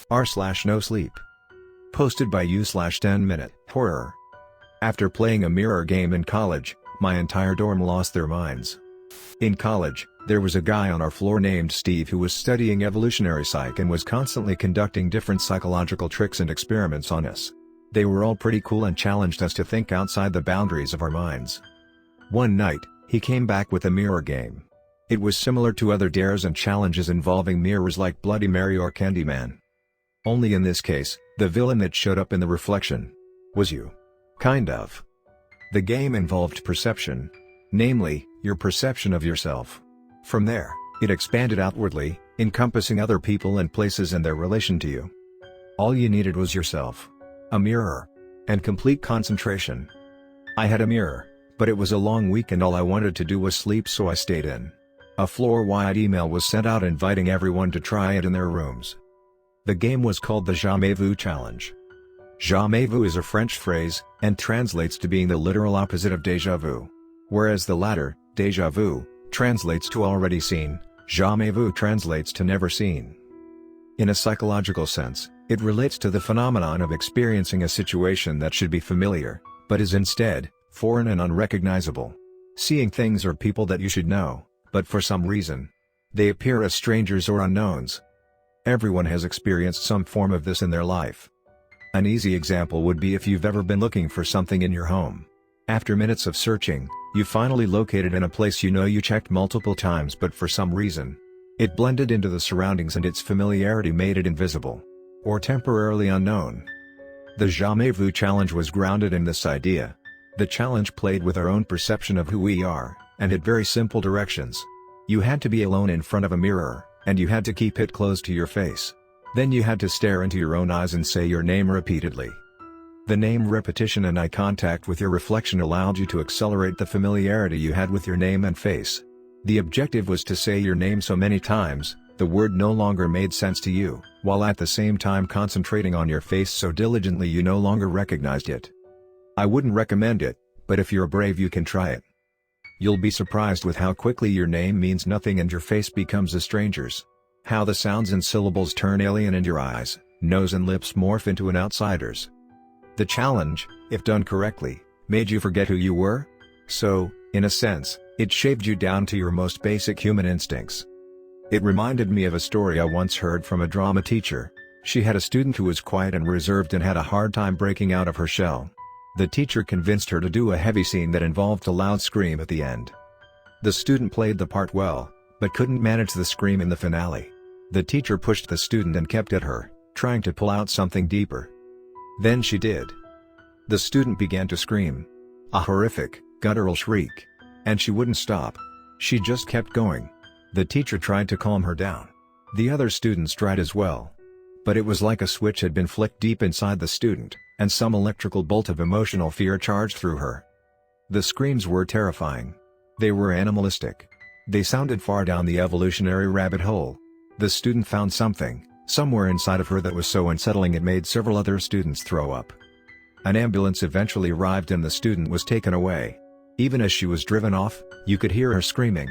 r/NoSleep. Posted by u/10minute horror. After playing a mirror game in college, my entire dorm lost their minds. In college, there was a guy on our floor named Steve who was studying evolutionary psych and was constantly conducting different psychological tricks and experiments on us. They were all pretty cool and challenged us to think outside the boundaries of our minds. One night, he came back with a mirror game. It was similar to other dares and challenges involving mirrors like Bloody Mary or Candyman. Only in this case, the villain that showed up in the reflection was you. Kind of. The game involved perception. Namely, your perception of yourself. From there, it expanded outwardly, encompassing other people and places and their relation to you. All you needed was yourself, a mirror, and complete concentration. I had a mirror, but it was a long week and all I wanted to do was sleep, so I stayed in. A floor-wide email was sent out inviting everyone to try it in their rooms. The game was called the Jamais Vu Challenge. Jamais vu is a French phrase, and translates to being the literal opposite of déjà vu. Whereas the latter, déjà vu, translates to already seen, jamais vu translates to never seen. In a psychological sense, it relates to the phenomenon of experiencing a situation that should be familiar, but is instead foreign and unrecognizable. Seeing things or people that you should know, but for some reason, they appear as strangers or unknowns. Everyone has experienced some form of this in their life. An easy example would be if you've ever been looking for something in your home. After minutes of searching, you finally located in a place you know you checked multiple times, but for some reason, it blended into the surroundings and its familiarity made it invisible, or temporarily unknown. The Jamais Vu Challenge was grounded in this idea. The challenge played with our own perception of who we are, and had very simple directions. You had to be alone in front of a mirror, and you had to keep it close to your face. Then you had to stare into your own eyes and say your name repeatedly. The name repetition and eye contact with your reflection allowed you to accelerate the familiarity you had with your name and face. The objective was to say your name so many times, the word no longer made sense to you, while at the same time concentrating on your face so diligently you no longer recognized it. I wouldn't recommend it, but if you're brave you can try it. You'll be surprised with how quickly your name means nothing and your face becomes a stranger's. How the sounds and syllables turn alien and your eyes, nose and lips morph into an outsider's. The challenge, if done correctly, made you forget who you were? So, in a sense, it shaved you down to your most basic human instincts. It reminded me of a story I once heard from a drama teacher. She had a student who was quiet and reserved and had a hard time breaking out of her shell. The teacher convinced her to do a heavy scene that involved a loud scream at the end. The student played the part well, but couldn't manage the scream in the finale. The teacher pushed the student and kept at her, trying to pull out something deeper. Then she did. The student began to scream. A horrific, guttural shriek. And she wouldn't stop. She just kept going. The teacher tried to calm her down. The other students tried as well. But it was like a switch had been flicked deep inside the student, and some electrical bolt of emotional fear charged through her. The screams were terrifying. They were animalistic. They sounded far down the evolutionary rabbit hole. The student found something, somewhere inside of her that was so unsettling it made several other students throw up. An ambulance eventually arrived and the student was taken away. Even as she was driven off, you could hear her screaming.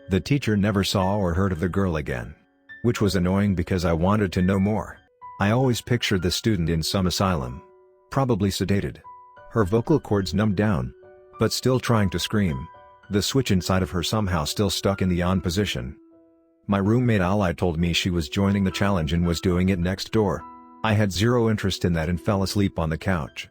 The teacher never saw or heard of the girl again. Which was annoying because I wanted to know more. I always pictured the student in some asylum. Probably sedated. Her vocal cords numbed down. But still trying to scream. The switch inside of her somehow still stuck in the on position. My roommate Ally told me she was joining the challenge and was doing it next door. I had zero interest in that and fell asleep on the couch.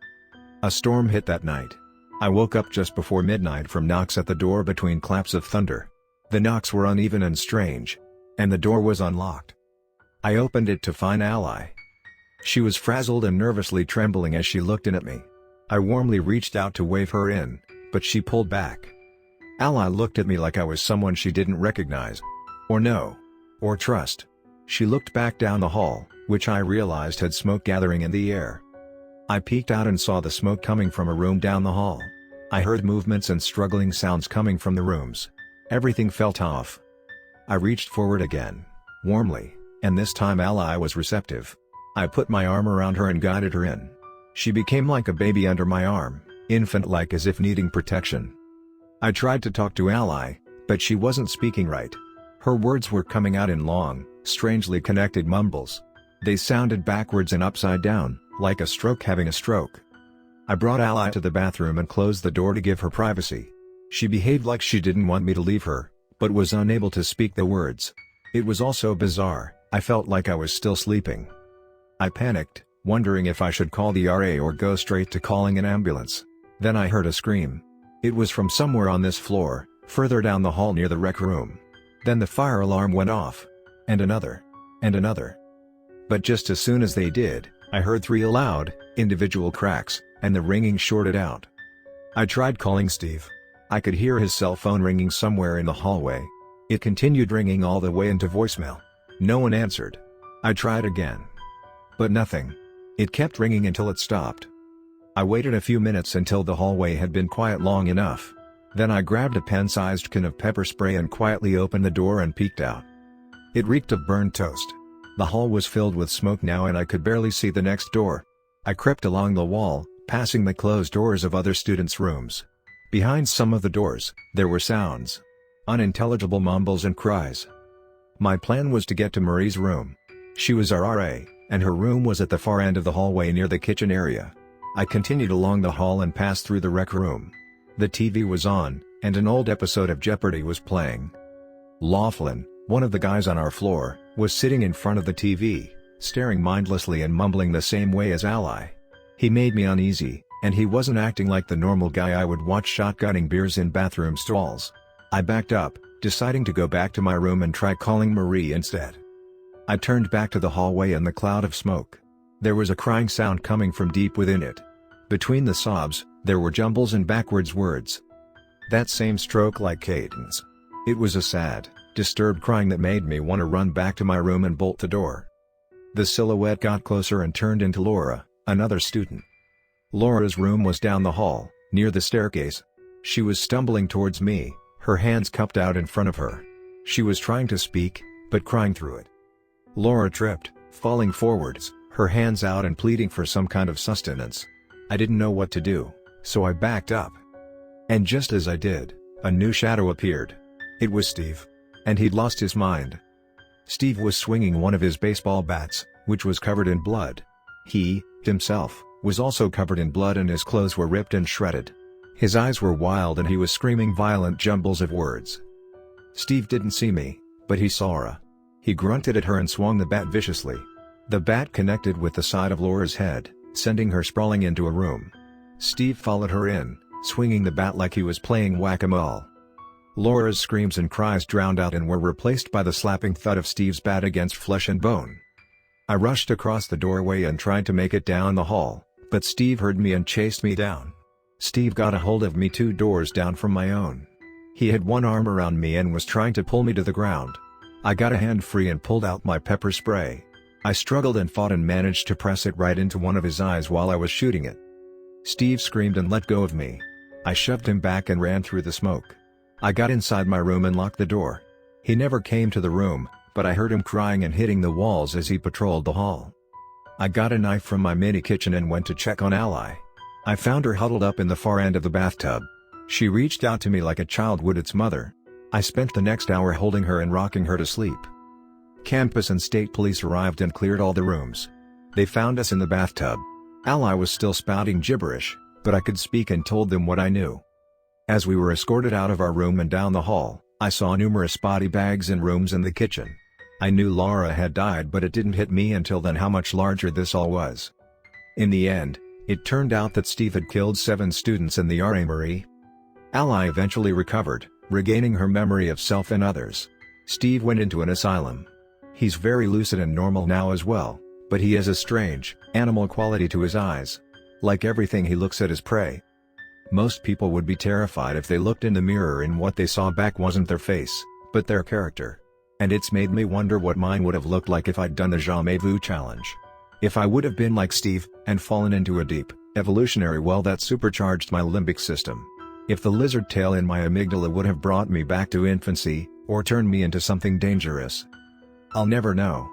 A storm hit that night. I woke up just before midnight from knocks at the door between claps of thunder. The knocks were uneven and strange. And the door was unlocked. I opened it to find Ally. She was frazzled and nervously trembling as she looked in at me. I warmly reached out to wave her in, but she pulled back. Ally looked at me like I was someone she didn't recognize. Or know. Or trust. She looked back down the hall, which I realized had smoke gathering in the air. I peeked out and saw the smoke coming from a room down the hall. I heard movements and struggling sounds coming from the rooms. Everything felt off. I reached forward again, warmly, and this time Ally was receptive. I put my arm around her and guided her in. She became like a baby under my arm, infant-like as if needing protection. I tried to talk to Ally, but she wasn't speaking right. Her words were coming out in long, strangely connected mumbles. They sounded backwards and upside down, like a stroke having a stroke. I brought Ally to the bathroom and closed the door to give her privacy. She behaved like she didn't want me to leave her, but was unable to speak the words. It was also bizarre, I felt like I was still sleeping. I panicked, wondering if I should call the RA or go straight to calling an ambulance. Then I heard a scream. It was from somewhere on this floor, further down the hall near the rec room. Then the fire alarm went off. And another. And another. But just as soon as they did, I heard 3 loud, individual cracks, and the ringing shorted out. I tried calling Steve. I could hear his cell phone ringing somewhere in the hallway. It continued ringing all the way into voicemail. No one answered. I tried again. But nothing. It kept ringing until it stopped. I waited a few minutes until the hallway had been quiet long enough. Then I grabbed a pen-sized can of pepper spray and quietly opened the door and peeked out. It reeked of burned toast. The hall was filled with smoke now and I could barely see the next door. I crept along the wall, passing the closed doors of other students' rooms. Behind some of the doors, there were sounds. Unintelligible mumbles and cries. My plan was to get to Marie's room. She was our RA, and her room was at the far end of the hallway near the kitchen area. I continued along the hall and passed through the rec room. The TV was on, and an old episode of Jeopardy was playing. Laughlin, one of the guys on our floor, was sitting in front of the TV, staring mindlessly and mumbling the same way as Ally. He made me uneasy, and he wasn't acting like the normal guy I would watch shotgunning beers in bathroom stalls. I backed up, deciding to go back to my room and try calling Marie instead. I turned back to the hallway and the cloud of smoke. There was a crying sound coming from deep within it. Between the sobs, there were jumbles and backwards words. That same stroke-like cadence. It was a sad, disturbed crying that made me want to run back to my room and bolt the door. The silhouette got closer and turned into Laura, another student. Laura's room was down the hall, near the staircase. She was stumbling towards me, her hands cupped out in front of her. She was trying to speak, but crying through it. Laura tripped, falling forwards, her hands out and pleading for some kind of sustenance. I didn't know what to do, so I backed up. And just as I did, a new shadow appeared. It was Steve. And he'd lost his mind. Steve was swinging one of his baseball bats, which was covered in blood. He, himself, was also covered in blood and his clothes were ripped and shredded. His eyes were wild and he was screaming violent jumbles of words. Steve didn't see me, but he saw her. He grunted at her and swung the bat viciously. The bat connected with the side of Laura's head, sending her sprawling into a room. Steve followed her in, swinging the bat like he was playing whack-a-mole. Laura's screams and cries drowned out and were replaced by the slapping thud of Steve's bat against flesh and bone. I rushed across the doorway and tried to make it down the hall, but Steve heard me and chased me down. Steve got a hold of me 2 doors down from my own. He had one arm around me and was trying to pull me to the ground. I got a hand free and pulled out my pepper spray. I struggled and fought and managed to press it right into one of his eyes while I was shooting it. Steve screamed and let go of me. I shoved him back and ran through the smoke. I got inside my room and locked the door. He never came to the room, but I heard him crying and hitting the walls as he patrolled the hall. I got a knife from my mini kitchen and went to check on Ally. I found her huddled up in the far end of the bathtub. She reached out to me like a child would its mother. I spent the next hour holding her and rocking her to sleep. Campus and state police arrived and cleared all the rooms. They found us in the bathtub. Ally was still spouting gibberish, but I could speak and told them what I knew. As we were escorted out of our room and down the hall, I saw numerous body bags in rooms in the kitchen. I knew Laura had died, but it didn't hit me until then how much larger this all was. In the end, it turned out that Steve had killed 7 students in the RA Marie. Ally eventually recovered, regaining her memory of self and others. Steve went into an asylum. He's very lucid and normal now as well, but he has a strange, animal quality to his eyes. Like everything he looks at as prey. Most people would be terrified if they looked in the mirror and what they saw back wasn't their face, but their character. And it's made me wonder what mine would have looked like if I'd done the jamais vu challenge. If I would have been like Steve, and fallen into a deep, evolutionary well that supercharged my limbic system. If the lizard tail in my amygdala would have brought me back to infancy, or turned me into something dangerous. I'll never know.